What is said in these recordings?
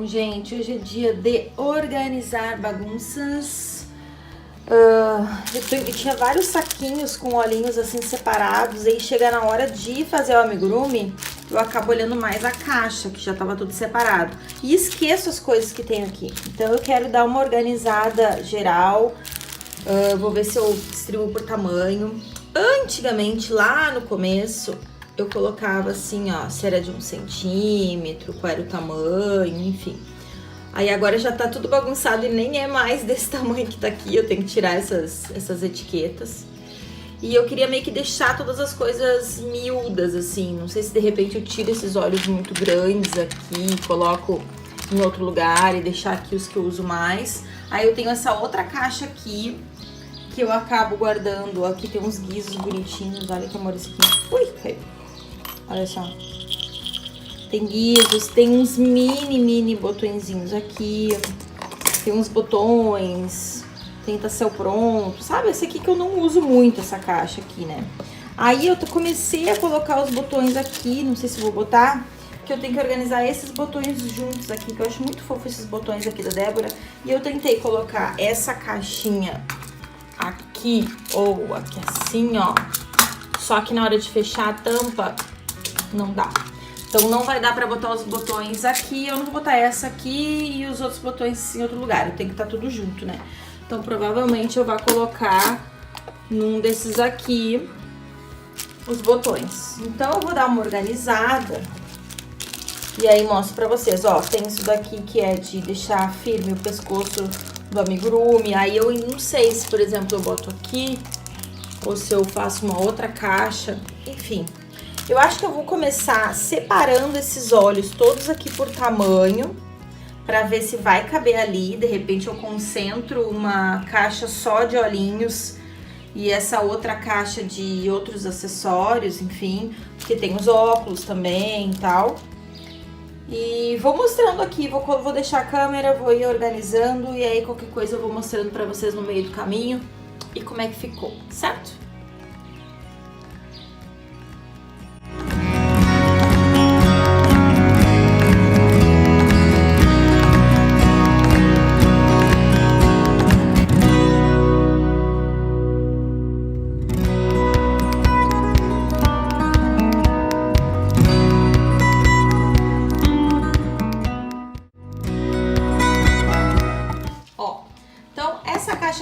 Bom, gente, hoje é dia de organizar bagunças. Eu tinha vários saquinhos com olhinhos assim separados. E aí chega na hora de fazer o amigurumi, eu acabo olhando mais a caixa, que já tava tudo separado. E esqueço as coisas que tem aqui. Então eu quero dar uma organizada geral. Vou ver se eu distribuo por tamanho. Antigamente, lá no começo, eu colocava assim, ó, se era de 1 centímetro, qual era o tamanho, enfim. Aí agora já tá tudo bagunçado e nem é mais desse tamanho que tá aqui, eu tenho que tirar essas etiquetas. E eu queria meio que deixar todas as coisas miúdas, assim, não sei se de repente eu tiro esses olhos muito grandes aqui, coloco em outro lugar e deixar aqui os que eu uso mais. Aí eu tenho essa outra caixa aqui, que eu acabo guardando, aqui tem uns guizos bonitinhos, olha que amor esse aqui. Ui, caiu. Olha só. Tem guizos, tem uns mini botõezinhos aqui. Tem uns botões, tem tassel pronto, sabe? Esse aqui que eu não uso muito, essa caixa aqui, né? Aí eu comecei a colocar os botões aqui, não sei se vou botar, que eu tenho que organizar esses botões juntos aqui, que eu acho muito fofo esses botões aqui da Débora. E eu tentei colocar essa caixinha aqui, ou aqui assim, ó. Só que na hora de fechar a tampa, não dá. Então não vai dar pra botar os botões aqui, eu não vou botar essa aqui e os outros botões em outro lugar, eu tenho que estar tudo junto, né? Então provavelmente eu vou colocar num desses aqui os botões. Então eu vou dar uma organizada e aí mostro pra vocês, ó, tem isso daqui que é de deixar firme o pescoço do amigurumi, aí eu não sei se, por exemplo, eu boto aqui ou se eu faço uma outra caixa, enfim. Eu acho que eu vou começar separando esses olhos todos aqui por tamanho, pra ver se vai caber ali. De repente eu concentro uma caixa só de olhinhos e essa outra caixa de outros acessórios, enfim, porque tem os óculos também e tal. E vou mostrando aqui, vou deixar a câmera, vou ir organizando e aí qualquer coisa eu vou mostrando pra vocês no meio do caminho e como é que ficou, certo?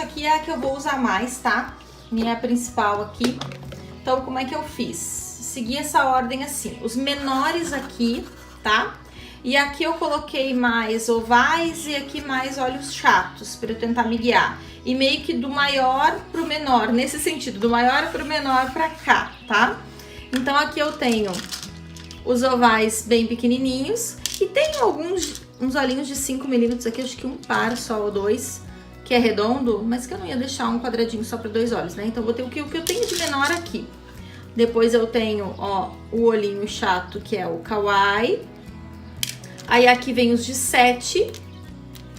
Aqui é a que eu vou usar mais, tá? Minha principal aqui. Então, como é que eu fiz? Segui essa ordem assim. Os menores aqui, tá? E aqui eu coloquei mais ovais e aqui mais olhos chatos, pra eu tentar me guiar. E meio que do maior pro menor, nesse sentido, do maior pro menor pra cá, tá? Então, aqui eu tenho os ovais bem pequenininhos. E tenho uns olhinhos de 5 milímetros aqui, acho que um par só ou dois, que é redondo, mas que eu não ia deixar um quadradinho só para 2 olhos, né? Então, eu vou ter o que eu tenho de menor aqui. Depois eu tenho, ó, o olhinho chato, que é o kawaii. Aí aqui vem os de 7.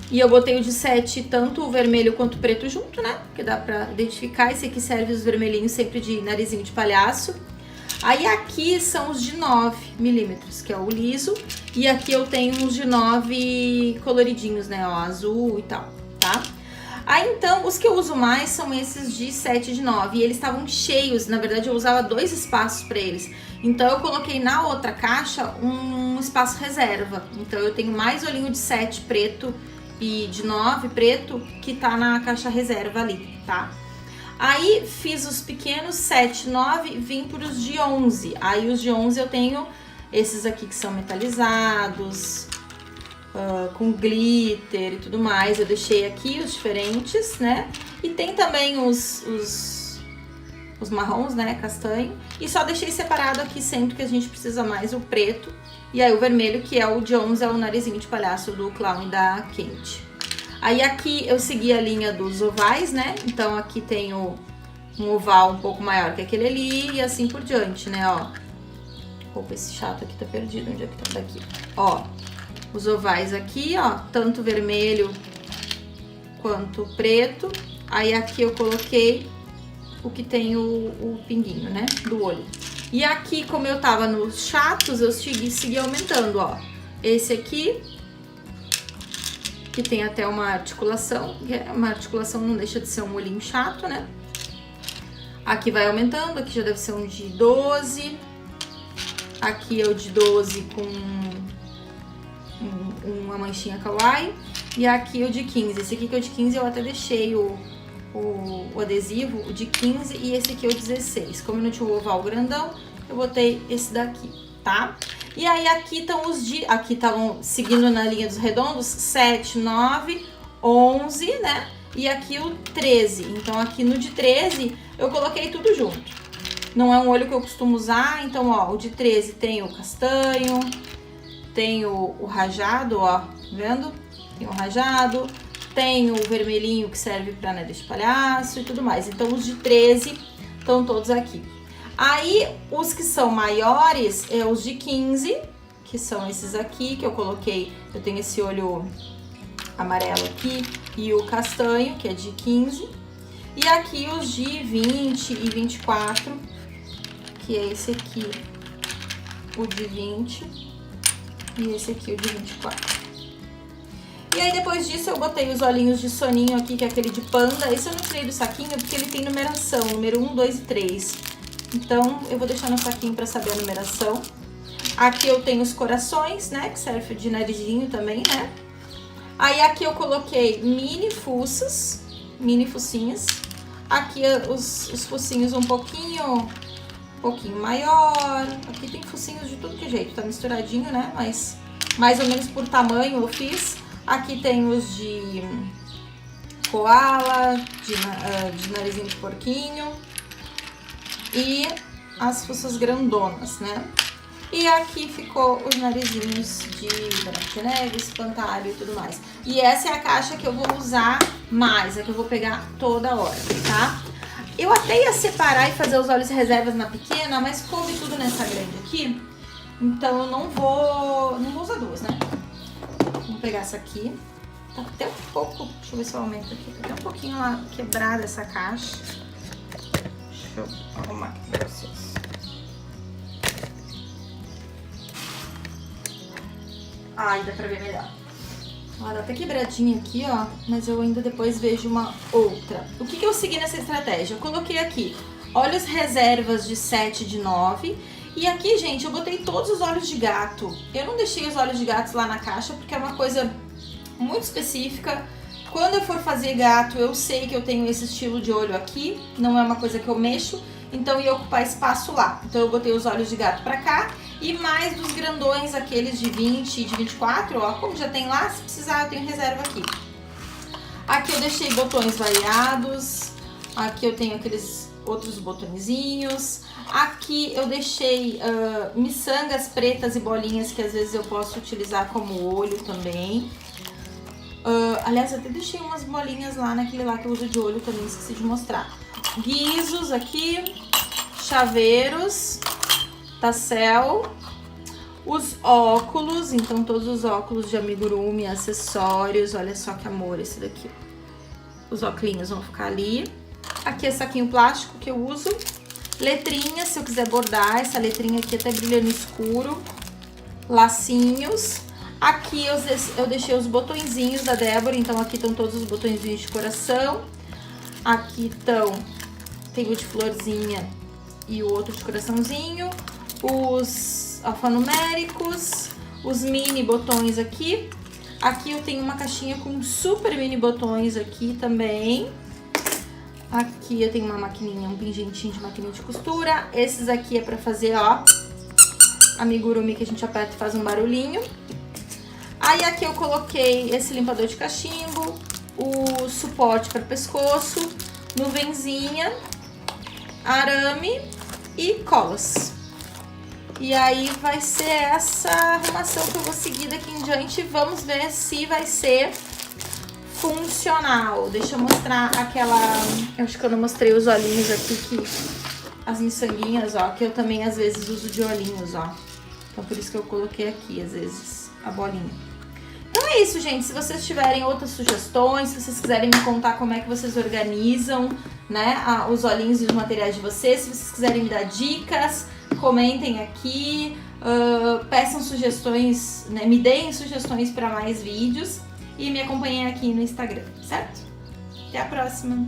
E eu botei o de 7, tanto o vermelho quanto o preto junto, né? Porque dá pra identificar. Esse aqui serve os vermelhinhos sempre de narizinho de palhaço. Aí aqui são os de 9 milímetros, que é o liso. E aqui eu tenho uns de 9 coloridinhos, né? Ó, azul e tal, tá? Aí, então, os que eu uso mais são esses de 7 e de 9. E eles estavam cheios, na verdade eu usava 2 espaços para eles. Então, eu coloquei na outra caixa um espaço reserva. Então, eu tenho mais olhinho de 7 preto e de 9 preto que tá na caixa reserva ali, tá? Aí, fiz os pequenos 7, 9 e vim para os de 11. Aí, os de 11 eu tenho esses aqui que são metalizados, com glitter e tudo mais. Eu deixei aqui os diferentes, né? E tem também os marrons, né? Castanho. E só deixei separado aqui sempre que a gente precisa mais o preto. E aí o vermelho, que é o de 11, é o narizinho de palhaço do clown e da Kent. Aí aqui eu segui a linha dos ovais, né? Então aqui tenho um oval um pouco maior que aquele ali e assim por diante, né? Ó. Opa, esse chato aqui tá perdido. Onde é que tá? Daqui. Ó. Os ovais aqui, ó, tanto vermelho quanto preto. Aí aqui eu coloquei o que tem o pinguinho, né, do olho. E aqui, como eu tava nos chatos, eu segui aumentando, ó. Esse aqui que tem até uma articulação, que uma articulação não deixa de ser um olhinho chato, né? Aqui vai aumentando, aqui já deve ser um de 12. Aqui é o de 12 com uma manchinha kawaii. E aqui é o de 15. Esse aqui que é o de 15 eu até deixei o adesivo, o de 15, e esse aqui é o 16. Como eu não tinha o oval grandão, eu botei esse daqui, tá? E aí aqui estão os de... Aqui estavam seguindo na linha dos redondos, 7, 9, 11, né? E aqui o 13. Então aqui no de 13 eu coloquei tudo junto. Não é um olho que eu costumo usar, então ó, o de 13 tem o castanho, tem o rajado, ó, tá vendo? Tem o rajado, tem o vermelhinho que serve pra nariz de palhaço e tudo mais. Então os de 13 estão todos aqui. Aí os que são maiores é os de 15, que são esses aqui que eu coloquei. Eu tenho esse olho amarelo aqui e o castanho, que é de 15. E aqui os de 20 e 24, que é esse aqui, o de 20, e esse aqui, o de 24. E aí depois disso eu botei os olhinhos de soninho aqui, que é aquele de panda. Esse eu não tirei do saquinho porque ele tem numeração, número 1, 2 e 3. Então eu vou deixar no saquinho pra saber a numeração. Aqui eu tenho os corações, né, que serve de narizinho também, né. Aí aqui eu coloquei mini fuços, mini focinhos. Aqui os focinhos um pouquinho maior. Aqui tem focinhos de tudo que é jeito, tá misturadinho, né, mas mais ou menos por tamanho eu fiz. Aqui tem os de koala, de narizinho de porquinho e as fuças grandonas, né? E aqui ficou os narizinhos de Branca de Neve, espantalho e tudo mais. E essa é a caixa que eu vou usar mais, a que eu vou pegar toda hora, tá? Eu até ia separar e fazer os olhos reservas na pequena, mas coube tudo nessa grande aqui. Então eu não vou usar duas, né? Vamos pegar essa aqui. Tá até um pouco, deixa eu ver se eu aumento aqui. Tá até um pouquinho lá quebrada essa caixa. Deixa eu arrumar aqui pra vocês. Ai, dá pra ver melhor. Ó, dá até quebradinha aqui, ó, mas eu ainda depois vejo uma outra. O que eu segui nessa estratégia? Eu coloquei aqui olhos reservas de 7, de 9. E aqui, gente, eu botei todos os olhos de gato. Eu não deixei os olhos de gatos lá na caixa porque é uma coisa muito específica. Quando eu for fazer gato, eu sei que eu tenho esse estilo de olho aqui. Não é uma coisa que eu mexo, então ia ocupar espaço lá. Então eu botei os olhos de gato pra cá. E mais dos grandões, aqueles de 20 e de 24, ó. Como já tem lá, se precisar eu tenho reserva aqui. Aqui eu deixei botões variados. Aqui eu tenho aqueles outros botõezinhos. Aqui eu deixei miçangas pretas e bolinhas que às vezes eu posso utilizar como olho também. Aliás, eu até deixei umas bolinhas lá naquele lá que eu uso de olho também, esqueci de mostrar. Guizos aqui, chaveiros, tassel, os óculos, então todos os óculos de amigurumi, acessórios, olha só que amor esse daqui. Os óculos vão ficar ali. Aqui é saquinho plástico que eu uso. Letrinhas, se eu quiser bordar, essa letrinha aqui até brilha no escuro. Lacinhos. Aqui eu deixei os botõezinhos da Débora, então aqui estão todos os botõezinhos de coração. Aqui estão, tem o de florzinha e o outro de coraçãozinho. Os alfanuméricos, os mini botões aqui. Aqui eu tenho uma caixinha com super mini botões aqui também. Aqui eu tenho uma maquininha, um pingentinho de maquininha de costura. Esses aqui é pra fazer, ó, amigurumi que a gente aperta e faz um barulhinho. Aí aqui eu coloquei esse limpador de cachimbo, o suporte para pescoço, nuvenzinha, arame e colas. E aí vai ser essa arrumação que eu vou seguir daqui em diante. Vamos ver se vai ser funcional. Deixa eu mostrar aquela... Eu acho que eu não mostrei os olhinhos aqui, que as miçanguinhas, ó, que eu também às vezes uso de olhinhos, ó. Então por isso que eu coloquei aqui, às vezes, a bolinha. Então é isso, gente. Se vocês tiverem outras sugestões, se vocês quiserem me contar como é que vocês organizam, né, os olhinhos e os materiais de vocês, se vocês quiserem me dar dicas, comentem aqui, peçam sugestões, né, me deem sugestões para mais vídeos. e me acompanhem aqui no Instagram, certo? Até a próxima!